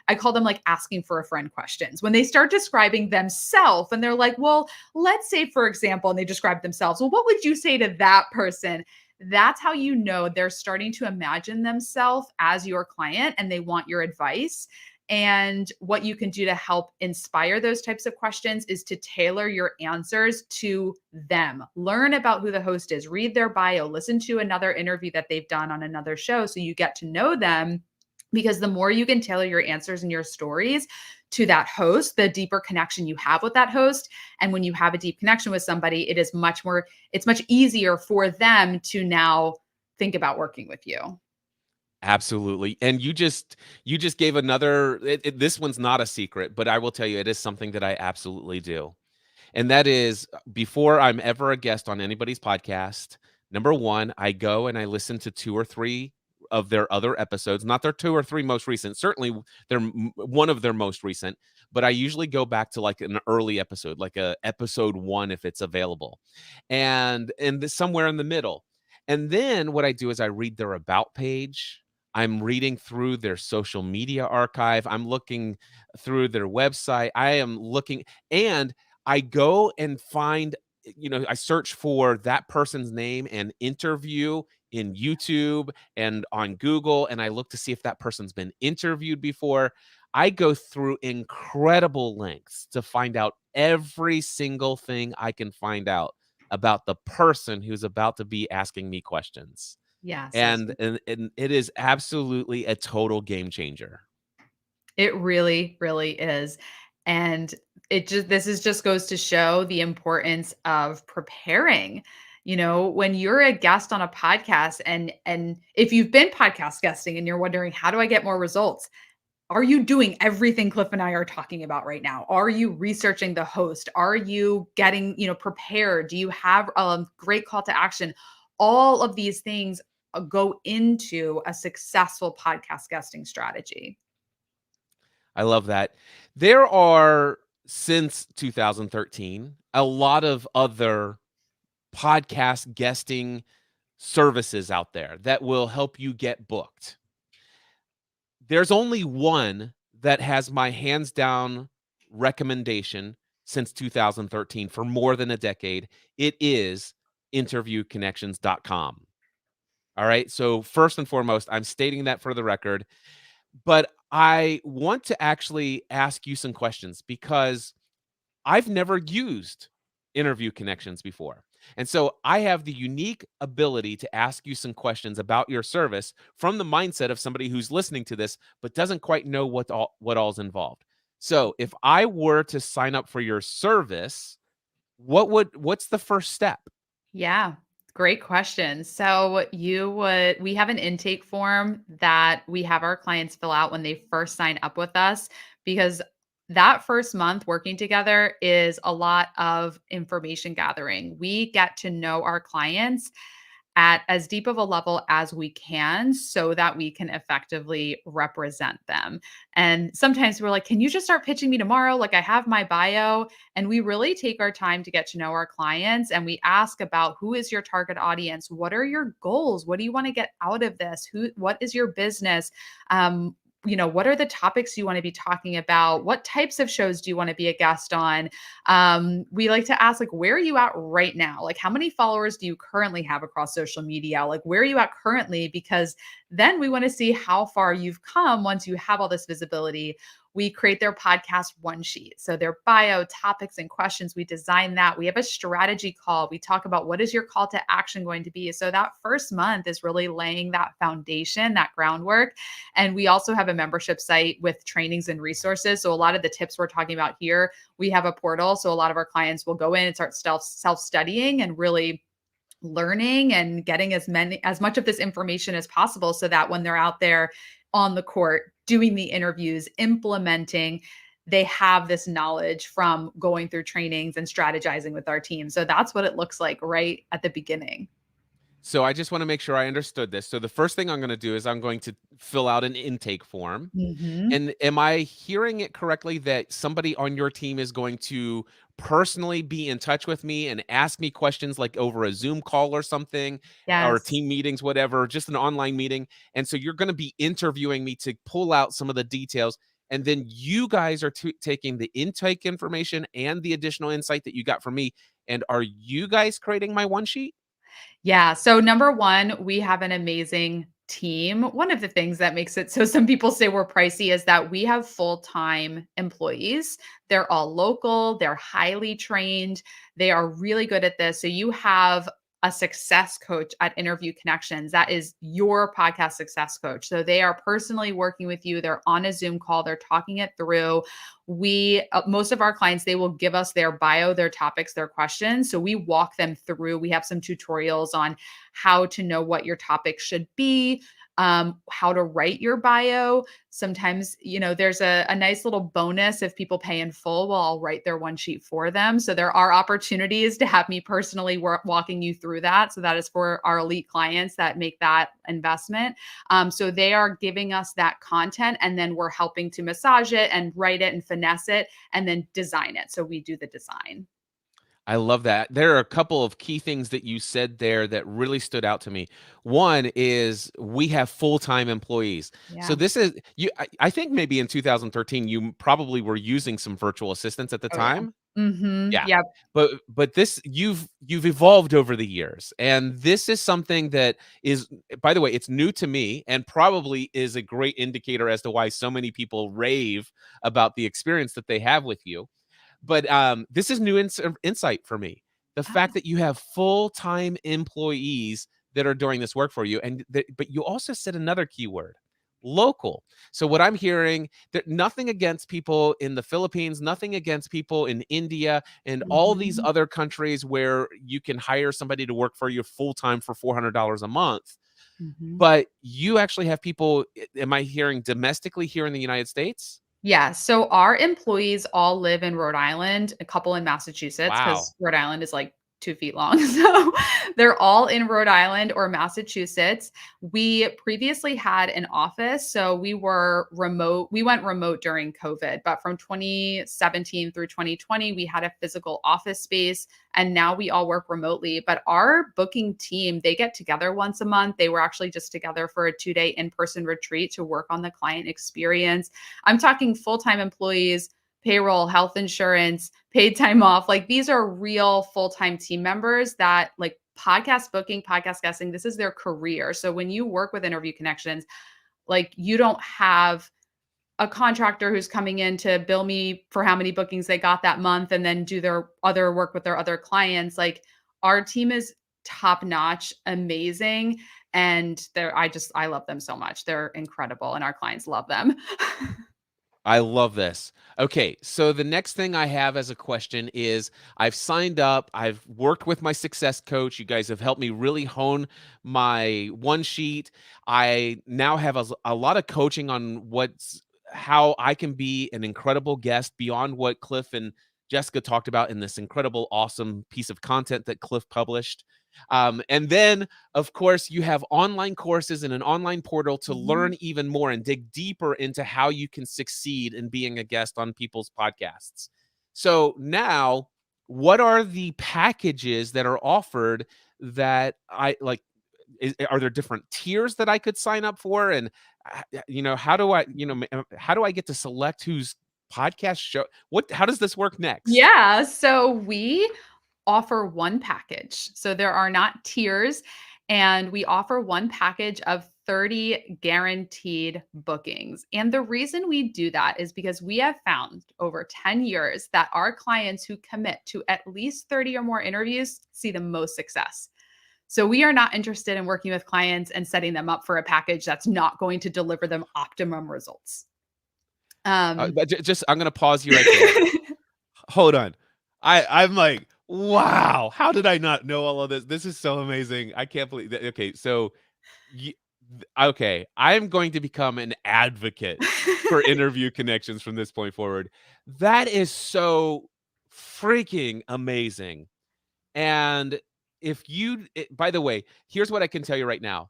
I call them like asking for a friend questions. When they start describing themselves and they're like, well, let's say, for example, and they describe themselves, well, what would you say to that person? That's how you know they're starting to imagine themselves as your client and they want your advice. And what you can do to help inspire those types of questions is to tailor your answers to them. Learn about who the host is, read their bio, listen to another interview that they've done on another show so you get to know them. Because the more you can tailor your answers and your stories to that host, the deeper connection you have with that host. And when you have a deep connection with somebody, it's much easier for them to now think about working with you. Absolutely. And you just gave another this one's not a secret, but I will tell you it is something that I absolutely do. And that is before I'm ever a guest on anybody's podcast, number 1, I go and I listen to 2 or 3 of their other episodes, not their 2 or 3 most recent. Certainly they're one of their most recent, but I usually go back to like an early episode, like a episode 1 if it's available. And somewhere in the middle. And then what I do is I read their about page. I'm reading through their social media archive. I'm looking through their website. I am looking and I go and find, I search for that person's name and interview in YouTube and on Google, and I look to see if that person's been interviewed before. I go through incredible lengths to find out every single thing I can find out about the person who's about to be asking me questions. Yes, And it is absolutely a total game changer. it really, really is. And this is just goes to show the importance of preparing. When you're a guest on a podcast and if you've been podcast guesting and you're wondering, how do I get more results? Are you doing everything Cliff and I are talking about right now? Are you researching the host? Are you getting, prepared? Do you have a great call to action? All of these things go into a successful podcast guesting strategy. I love that. There are, since 2013, a lot of other podcast guesting services out there that will help you get booked. There's only one that has my hands down recommendation since 2013 for more than a decade. It is interviewconnections.com. All right. So, first and foremost, I'm stating that for the record, but I want to actually ask you some questions because I've never used interview connections before. And so I have the unique ability to ask you some questions about your service from the mindset of somebody who's listening to this but doesn't quite know what all's involved. So, if I were to sign up for your service, what's the first step? Yeah, great question. So we have an intake form that we have our clients fill out when they first sign up with us because that first month working together is a lot of information gathering. We get to know our clients at as deep of a level as we can so that we can effectively represent them. And sometimes we're like, can you just start pitching me tomorrow? Like, I have my bio. And we really take our time to get to know our clients and we ask about who is your target audience? What are your goals? What do you want to get out of this? What is your business? What are the topics you want to be talking about? What types of shows do you want to be a guest on? We like to ask, like, where are you at right now? Like, how many followers do you currently have across social media? Like, where are you at currently? Because then we want to see how far you've come once you have all this visibility. We create their podcast one sheet. So their bio, topics, and questions, we design that. We have a strategy call. We talk about what is your call to action going to be. So that first month is really laying that foundation, that groundwork. And we also have a membership site with trainings and resources. So a lot of the tips we're talking about here, we have a portal. So a lot of our clients will go in and start self-studying and really learning and getting as much of this information as possible so that when they're out there on the court doing the interviews, implementing, they have this knowledge from going through trainings and strategizing with our team. So that's what it looks like right at the beginning. So I just want to make sure I understood this. So the first thing I'm going to do is I'm going to fill out an intake form. Mhm. And am I hearing it correctly that somebody on your team is going to personally be in touch with me and ask me questions like over a Zoom call or something, or Yes. team meetings, whatever, just an online meeting? And so you're going to be interviewing me to pull out some of the details. And then you guys are taking the intake information and the additional insight that you got from me. And are you guys creating my one sheet? Yeah. So, number one, we have an amazing team. One of the things that makes it so some people say we're pricey is that we have full time employees. They're all local, they're highly trained, they are really good at this. So, you have a success coach at Interview Connections. That is your podcast success coach. So they are personally working with you. They're on a Zoom call. They're talking it through. We most of our clients, they will give us their bio, their topics, their questions, so we walk them through. We have some tutorials on how to know what your topic should be, how to write your bio. Sometimes, there's a nice little bonus if people pay in full. Well, I'll write their one sheet for them. So there are opportunities to have me personally walking you through that. So that is for our elite clients that make that investment. So they are giving us that content, and then we're helping to massage it and write it and finesse it and then design it. So we do the design. I love that. There are a couple of key things that you said there that really stood out to me. One is we have full-time employees. So Yeah. this is you I think maybe in 2013 you probably were using some virtual assistants at the Oh, yeah. time. Mhm. Yeah. Yep. But this you've evolved over the years. And this is something that is, by the way, it's new to me and probably is a great indicator as to why so many people rave about the experience that they have with you. But, this is new insight for me. The fact that you have full-time employees that are doing this work for you, and but you also said another keyword, local. So what I'm hearing, that nothing against people in the Philippines, nothing against people in India, and all these Mhm. other countries where you can hire somebody to work for you full-time for $400 a month. Mhm. But you actually have people, am I hearing domestically here in the United States? Yeah, so our employees all live in Rhode Island, a couple in Massachusetts, Wow. because Rhode Island is like 2 feet long. So they're all in Rhode Island or Massachusetts. We previously had an office, so we were remote. We went remote during COVID, but from 2017 through 2020, we had a physical office space, and now we all work remotely. But our booking team, they get together once a month. They were actually just together for a 2-day in-person retreat to work on the client experience. I'm talking full-time employees, payroll, health insurance, paid time off. Like these are real full-time team members that like podcast booking, podcast guesting, this is their career. So when you work with Interview Connections, like you don't have a contractor who's coming in to bill me for how many bookings they got that month and then do their other work with their other clients. Like our team is top notch, amazing, and I love them so much. They're incredible and our clients love them. I love this. Okay, so the next thing I have as a question is I've signed up, I've worked with my success coach. You guys have helped me really hone my one sheet. I now have a lot of coaching on how I can be an incredible guest beyond what Cliff and Jessica talked about in this incredible, awesome piece of content that Cliff published. And then, of course, you have online courses and an online portal to Mhm. learn even more and dig deeper into how you can succeed in being a guest on people's podcasts. So now, what are the packages that are offered that I like? Are there different tiers that I could sign up for? And how do I, how do I get to select whose podcast show? How does this work next? Yeah, so we offer one package. So there are not tiers, and we offer one package of 30 guaranteed bookings. And the reason we do that is because we have found over 10 years that our clients who commit to at least 30 or more interviews see the most success. So we are not interested in working with clients and setting them up for a package that's not going to deliver them optimum results. Um But just, I'm going to pause you right there. Hold on. I'm like, wow, how did I not know all of this? This is so amazing. I can't believe that. Okay, so y- okay, I'm going to become an advocate for interview connections from this point forward. That is so freaking amazing. And by the way, here's what I can tell you right now.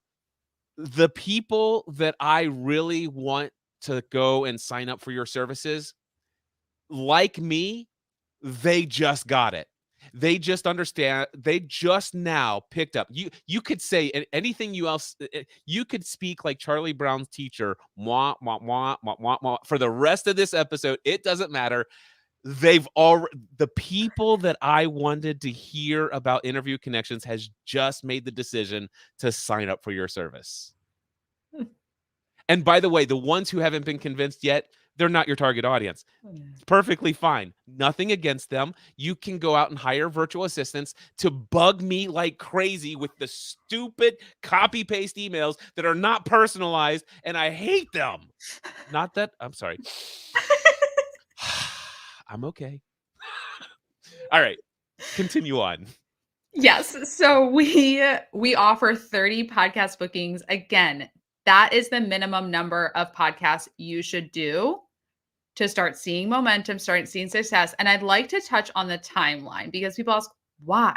The people that I really want to go and sign up for your services, like me, they just got it. They just understand. They just now picked up. You could say anything you else. You could speak like Charlie Brown's teacher, mwah, mwah, mwah, mwah, mwah, mwah, for the rest of this episode. It doesn't matter. They've already, the people that I wanted to hear about Interview Connections has just made the decision to sign up for your service. And by the way, the ones who haven't been convinced yet, they're not your target audience. It's perfectly fine. Nothing against them. You can go out and hire virtual assistants to bug me like crazy with the stupid copy paste emails that are not personalized, and I hate them. Not that I'm sorry. I'm okay. All right. Continue on. Yes. So we offer 30 podcast bookings. Again, that is the minimum number of podcasts you should do to start seeing momentum, start seeing success. And I'd like to touch on the timeline because people ask why.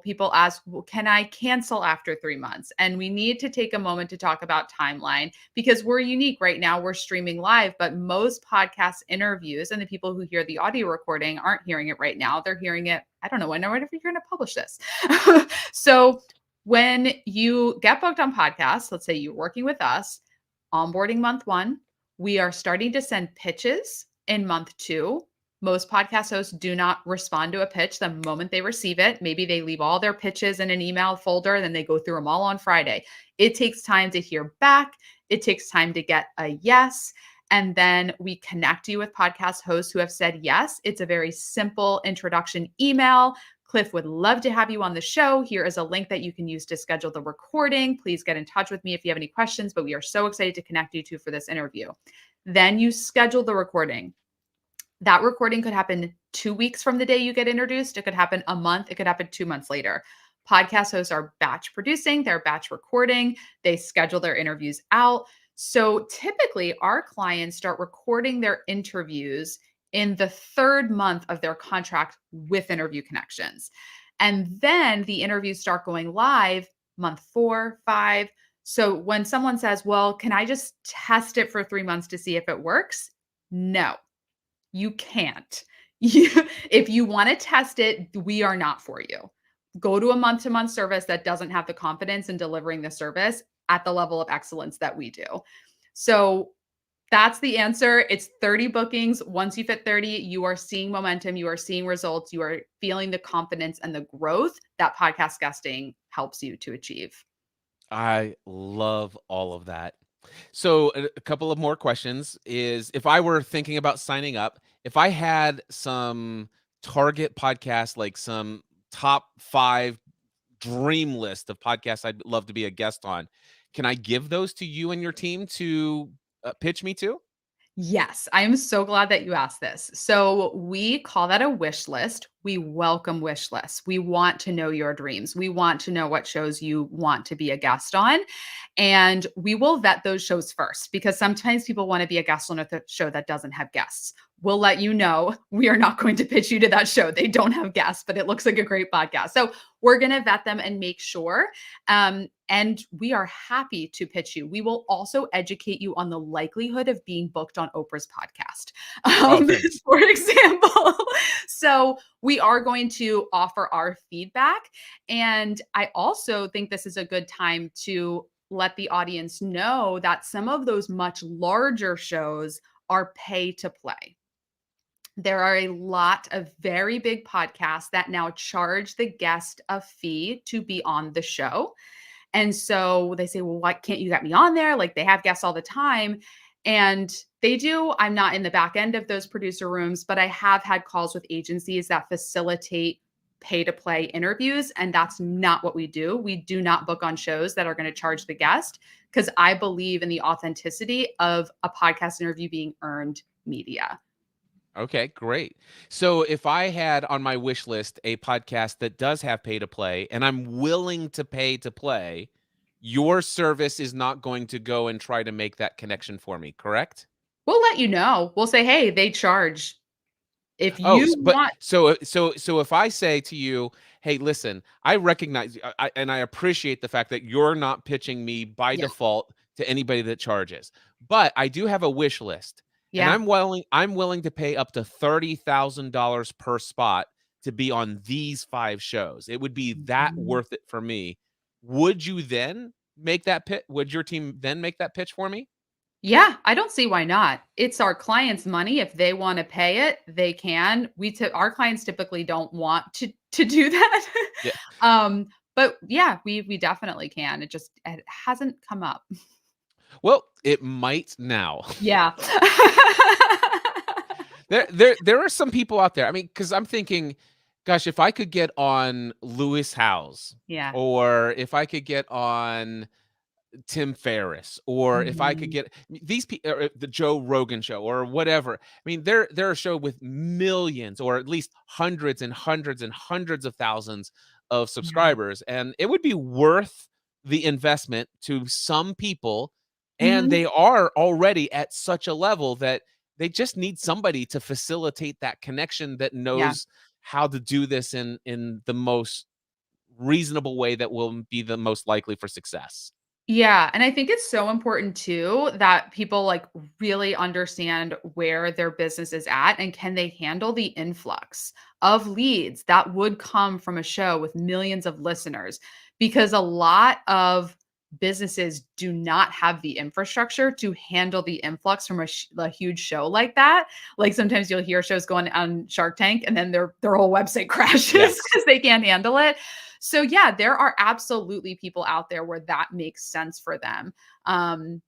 People ask, well, can I cancel after 3 months? And we need to take a moment to talk about timeline because we're unique right now. We're streaming live, but most podcast interviews and the people who hear the audio recording aren't hearing it right now. They're hearing it, I don't know, whenever you're going to publish this. So when you get booked on podcasts, let's say you're working with us, onboarding month 1, we are starting to send pitches in month 2. Most podcast hosts do not respond to a pitch the moment they receive it. Maybe they leave all their pitches in an email folder, then they go through them all on Friday. It takes time to hear back. It takes time to get a yes. And then we connect you with podcast hosts who have said yes. It's a very simple introduction email. Cliff would love to have you on the show. Here is a link that you can use to schedule the recording. Please get in touch with me if you have any questions, but we are so excited to connect you two for this interview. Then you schedule the recording. That recording could happen 2 weeks from the day you get introduced. It could happen a month. It could happen 2 months later. Podcast hosts are batch producing, they're batch recording. They schedule their interviews out. So typically our clients start recording their interviews in the 3rd month of their contract with Interview Connections. And then the interviews start going live month 4, 5. So when someone says, well, can I just test it for 3 months to see if it works? No, you can't. If you want to test it, we are not for you. Go to a month-to-month service that doesn't have the confidence in delivering the service at the level of excellence that we do. So that's the answer. It's 30 bookings. Once you fit 30, you are seeing momentum, you are seeing results, you are feeling the confidence and the growth that podcast guesting helps you to achieve. I love all of that. So a couple of more questions is if I were thinking about signing up, if I had some target podcasts, like some top 5 dream list of podcasts I'd love to be a guest on, can I give those to you and your team to pitch me to? Yes, I am so glad that you asked this. So we call that a wish list. We welcome wish lists. We want to know your dreams. We want to know what shows you want to be a guest on. And we will vet those shows first because sometimes people want to be a guest on a show that doesn't have guests. We'll let you know we are not going to pitch you to that show. They don't have guests, but it looks like a great podcast. So we're going to vet them and make sure. And we are happy to pitch you. We will also educate you on the likelihood of being booked on Oprah's podcast, for example. So we are going to offer our feedback. And I also think this is a good time to let the audience know that some of those much larger shows are pay to play. There are a lot of very big podcasts that now charge the guest a fee to be on the show. And so they say, well, why can't you get me on there? Like they have guests all the time. And they do. I'm not in the back end of those producer rooms, but I have had calls with agencies that facilitate pay to play interviews. And that's not what we do. We do not book on shows that are going to charge the guest because I believe in the authenticity of a podcast interview being earned media. Okay, great. So if I had on my wish list a podcast that does have pay to play and I'm willing to pay to play, your service is not going to go and try to make that connection for me, correct? We'll let you know. We'll say, hey, they charge. If Oh, you but want, so if I say to you, hey, listen, I recognize and I appreciate the fact that you're not pitching me by Yeah. default to anybody that charges. But I do have a wish list, and Yeah. I'm willing to pay up to $30,000 per spot to be on these 5 shows. It would be that Mhm. worth it for me. Would you then make that pitch? Would your team then make that pitch for me? Yeah, I don't see why not. It's our clients' money. If they wanna pay it, they can. Our clients typically don't want to do that. Yeah. But yeah, we definitely can. It hasn't come up. Well, it might now. Yeah. There are some people out there. I mean, because I'm thinking, gosh, if I could get on Lewis Howes, Yeah. or if I could get on Tim Ferriss, or if I could Mhm. get these people, or the Joe Rogan show, or whatever. I mean, they're a show with millions, or at least hundreds and hundreds and hundreds of thousands of Yeah. subscribers, and it would be worth the investment to some people, and Mhm. they are already at such a level that they just need somebody to facilitate that connection that Yeah. knows how to do this in the most reasonable way that will be the most likely for success. Yeah, and I think it's so important too that people like really understand where their business is at and can they handle the influx of leads that would come from a show with millions of listeners, because a lot of businesses do not have the infrastructure to handle the influx from a huge show like that. Like sometimes you'll hear shows going on Shark Tank and then their whole website crashes Yes. because they can't handle it. So yeah, there are absolutely people out there where that makes sense for them. Um,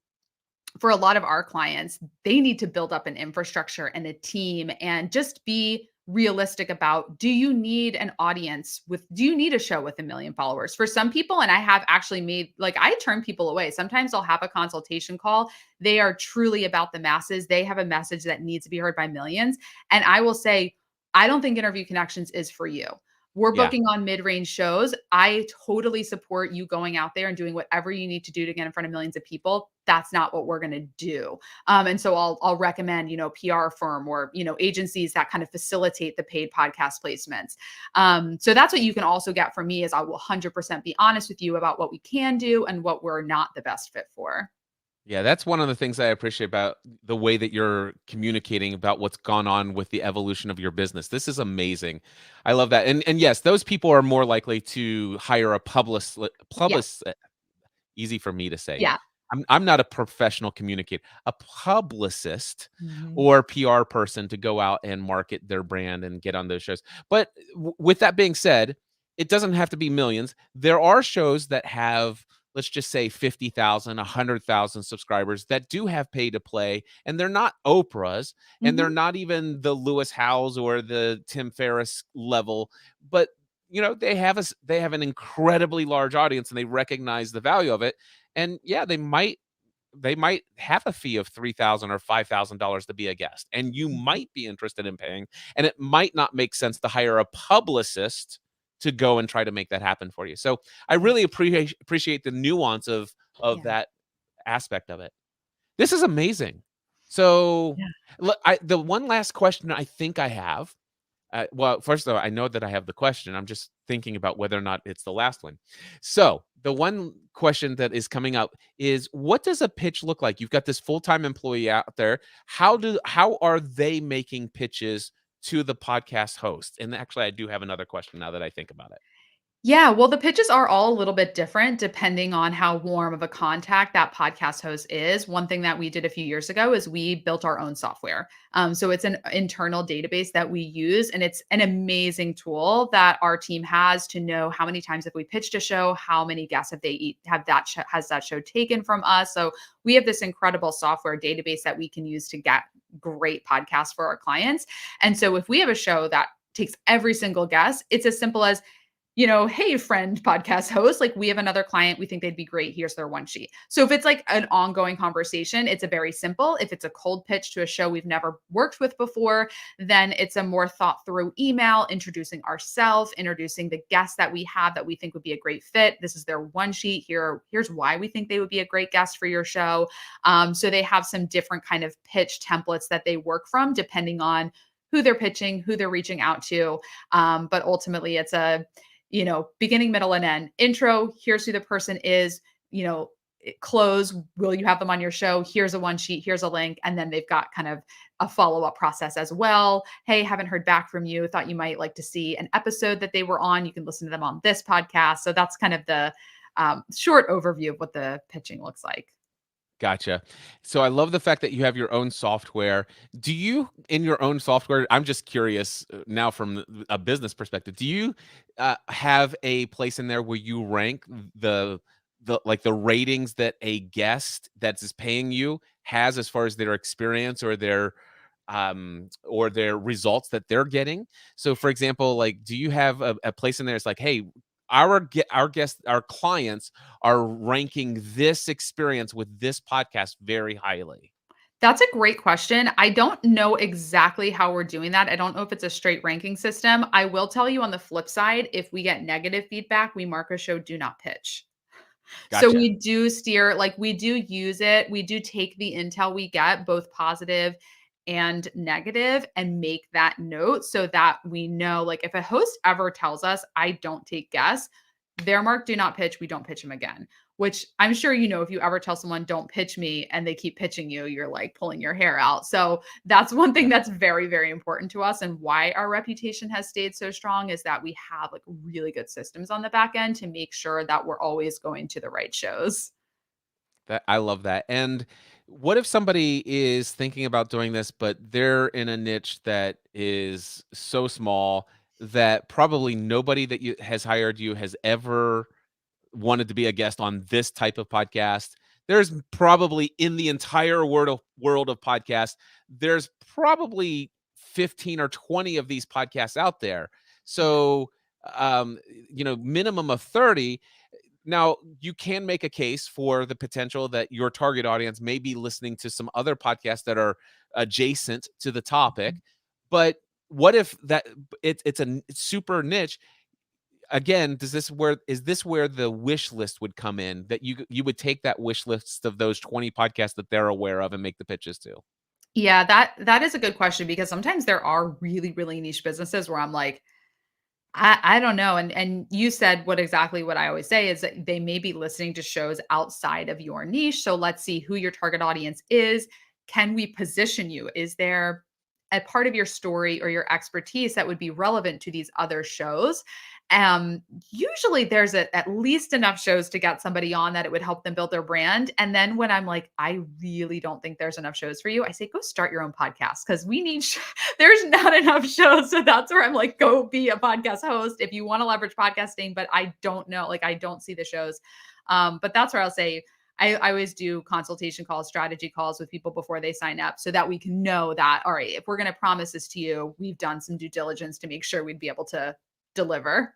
for a lot of our clients, they need to build up an infrastructure and a team and just be realistic about, do you need a show with 1 million followers? For some people, and I have actually made, like, I turn people away. Sometimes I'll have a consultation call. They are truly about the masses. They have a message that needs to be heard by millions. And I will say, I don't think Interview Connections is for you. We're Yeah. booking on mid-range shows. I totally support you going out there and doing whatever you need to do to get in front of millions of people. That's not what we're going to do. And so I'll recommend, PR firm or, agencies that kind of facilitate the paid podcast placements. So that's what you can also get from me is I will 100% be honest with you about what we can do and what we're not the best fit for. Yeah, that's one of the things I appreciate about the way that you're communicating about what's gone on with the evolution of your business. This is amazing. I love that. And yes, those people are more likely to hire a Yeah. easy for me to say. Yeah. I'm not a professional communicator, a publicist Mhm. or PR person to go out and market their brand and get on those shows. But with that being said, it doesn't have to be millions. There are shows that have, let's just say 50,000, 100,000 subscribers that do have pay to play, and they're not Oprah's, and they're Mhm. not even the Lewis Howes or the Tim Ferriss level, but they have an incredibly large audience and they recognize the value of it. And yeah, they might have a fee of 3,000 or $5,000 to be a guest, and you Mhm. might be interested in paying, and it might not make sense to hire a publicist to go and try to make that happen for you. So I Yeah. really appreciate the nuance of Yeah. that aspect of it. This is amazing. So, Yeah. the one last question I think I have, well, first of all, I know that I have the question. I'm just thinking about whether or not it's the last one. So, the one question that is coming up is, what does a pitch look like? You've got this full-time employee out there. How are they making pitches to the podcast host? And actually, I do have another question now that I think about it. Yeah, well, the pitches are all a little bit different depending on how warm of a contact that podcast host is. One thing that we did a few years ago is we built our own software. So it's an internal database that we use, and it's an amazing tool that our team has to know how many times have we pitched a show, how many guests has that show taken from us. So we have this incredible software database that we can use to get great podcasts for our clients. And so if we have a show that takes every single guest, it's as simple as, hey, friend podcast host, like we have another client, we think they'd be great. Here's their one sheet. So if it's like an ongoing conversation, it's a very simple. If it's a cold pitch to a show we've never worked with before, then it's a more thought through email, introducing ourselves, introducing the guests that we have that we think would be a great fit. This is their one sheet. Here's why we think they would be a great guest for your show. So they have some different kind of pitch templates that they work from depending on who they're pitching, who they're reaching out to. But ultimately, beginning, middle, and end. Intro, here's who the person is, you know, close, will you have them on your show? Here's a one sheet, here's a link. And then they've got kind of a follow up process as well. Hey, haven't heard back from you. Thought you might like to see an episode that they were on. You can listen to them on this podcast. So that's kind of the short overview of what the pitching looks like. Gotcha. So I love the fact that you have your own software. Do you, in your own software, I'm just curious now from a business perspective, do you have a place in there where you rank the ratings that a guest that is paying you has as far as their experience or their results that they're getting? So for example, like, do you have a place in there? It's like, hey, our guests, our clients are ranking this experience with this podcast very highly. That's a great question. I don't know exactly how we're doing that. I don't know if it's a straight ranking system. I will tell you on the flip side, if we get negative feedback, we mark a show do not pitch. So Gotcha. we do steer, like we do use it. We do take the intel we get, both positive and negative, and make that note so that we know, like if a host ever tells us, I don't take guests, their mark do not pitch, we don't pitch them again. Which I'm sure if you ever tell someone don't pitch me and they keep pitching you, you're like pulling your hair out. So that's one thing Yeah. that's very, very important to us, and why our reputation has stayed so strong is that we have like really good systems on the back end to make sure that we're always going to the right shows. That I love that. And what if somebody is thinking about doing this, but they're in a niche that is so small that probably nobody that has hired you has ever wanted to be a guest on this type of podcast? There's probably in the entire world of podcasts, there's probably 15 or 20 of these podcasts out there. Yeah. So, minimum of 30. Now, you can make a case for the potential that your target audience may be listening to some other podcasts that are adjacent to the topic. But what if that it's super niche? Again, is this where the wish list would come in, that you would take that wish list of those 20 podcasts that they're aware of and make the pitches to? Yeah, that is a good question, because sometimes there are really, really niche businesses where I'm like, I don't know. And you said what I always say is that they may be listening to shows outside of your niche. So let's see who your target audience is. Can we position you? Is there a part of your story or your expertise that would be relevant to these other shows? Usually there's at least enough shows to get somebody on that it would help them build their brand. And then when I'm like, I really don't think there's enough shows for you, I say, go start your own podcast, because we need there's not enough shows. So that's where I'm like, go be a podcast host if you want to leverage podcasting. But I don't know, like, I don't see the shows. But that's where I'll say, I always do consultation calls, strategy calls with people before they sign up, so that we can know that, all right, if we're going to promise this to you, we've done some due diligence to make sure we'd be able to deliver.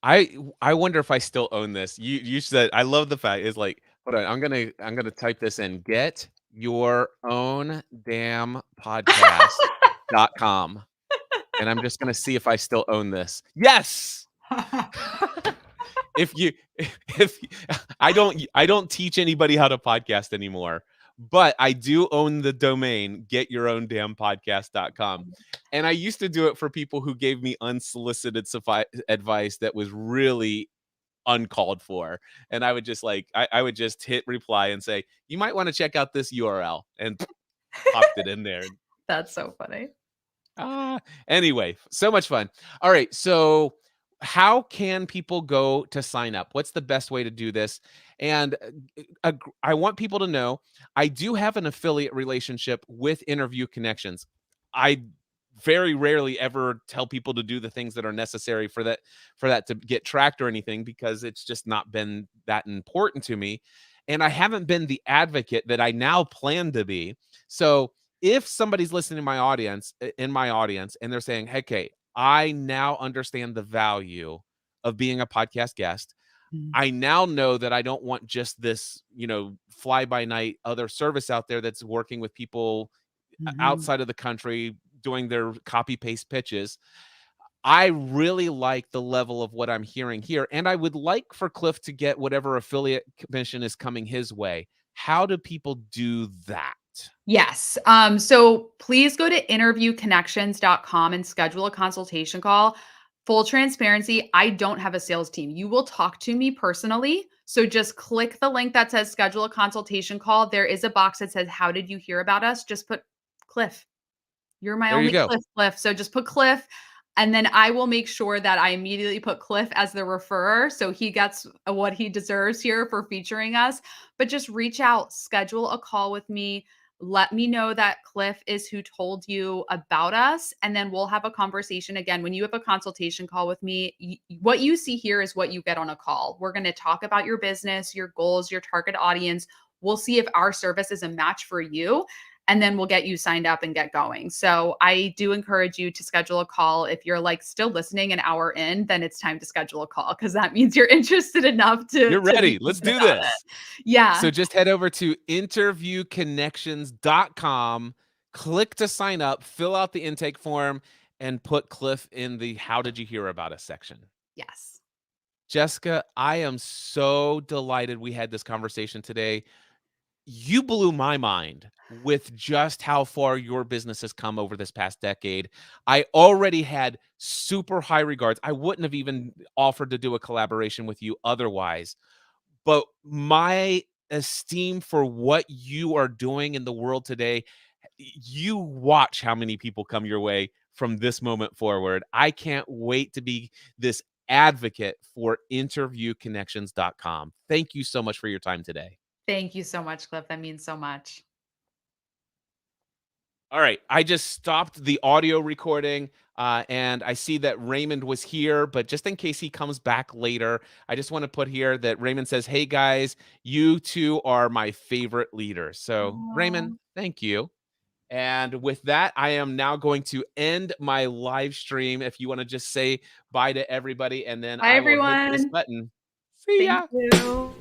I wonder if I still own this. You said, I love the fact is like, hold on, I'm gonna type this in. Get your own damn podcast.com. And I'm just gonna see if I still own this. Yes. if you if I don't teach anybody how to podcast anymore, but I do own the domain getyourowndampodcast.com. And I used to do it for people who gave me unsolicited advice that was really uncalled for. And I would just I would just hit reply and say, you might want to check out this URL, and popped it in there. That's so funny. Anyway, so much fun. All right, so how can people go to sign up? What's the best way to do this? And I want people to know I do have an affiliate relationship with Interview Connections. I very rarely ever tell people to do the things that are necessary for that to get tracked or anything, because it's just not been that important to me. And I haven't been the advocate that I now plan to be. So if somebody's listening to in my audience, and they're saying, hey, okay, I now understand the value of being a podcast guest. Mm. I now know that I don't want just this, fly by night other service out there that's working with people Mhm. outside of the country doing their copy paste pitches. I really like the level of what I'm hearing here. And I would like for Cliff to get whatever affiliate commission is coming his way. How do people do that? Yes. So please go to interviewconnections.com and schedule a consultation call. Full transparency, I don't have a sales team. You will talk to me personally. So just click the link that says schedule a consultation call. There is a box that says, how did you hear about us? Just put Cliff. You're my There you only go. Cliff. So just put Cliff, and then I will make sure that I immediately put Cliff as the referrer so he gets what he deserves here for featuring us. But just reach out, schedule a call with me. Let me know that Cliff is who told you about us, and then we'll have a conversation again. When you have a consultation call with me, what you see here is what you get on a call. We're going to talk about your business, your goals, your target audience. We'll see if our service is a match for you, and then we'll get you signed up and get going. So I do encourage you to schedule a call. If you're like still listening an hour in, then it's time to schedule a call because that means you're interested enough to You're be ready. Let's thinking do about it. this. Yeah. So just head over to interviewconnections.com, click to sign up, fill out the intake form, and put Cliff in the how did you hear about us section. Yes. Jessica, I am so delighted we had this conversation today. You blew my mind with just how far your business has come over this past decade. I already had super high regards. I wouldn't have even offered to do a collaboration with you otherwise. But my esteem for what you are doing in the world today, you watch how many people come your way from this moment forward. I can't wait to be this advocate for interviewconnections.com. Thank you so much for your time today. Thank you so much, Cliff. That means so much. All right, I just stopped the audio recording, and I see that Raymond was here, but just in case he comes back later, I just want to put here that Raymond says, "Hey guys, you two are my favorite leaders." So, Raymond, Aw. thank you. And with that, I am now going to end my live stream. If you want to just say bye to everybody, and then Bye, I will hit this everyone. button. See Thank ya. you.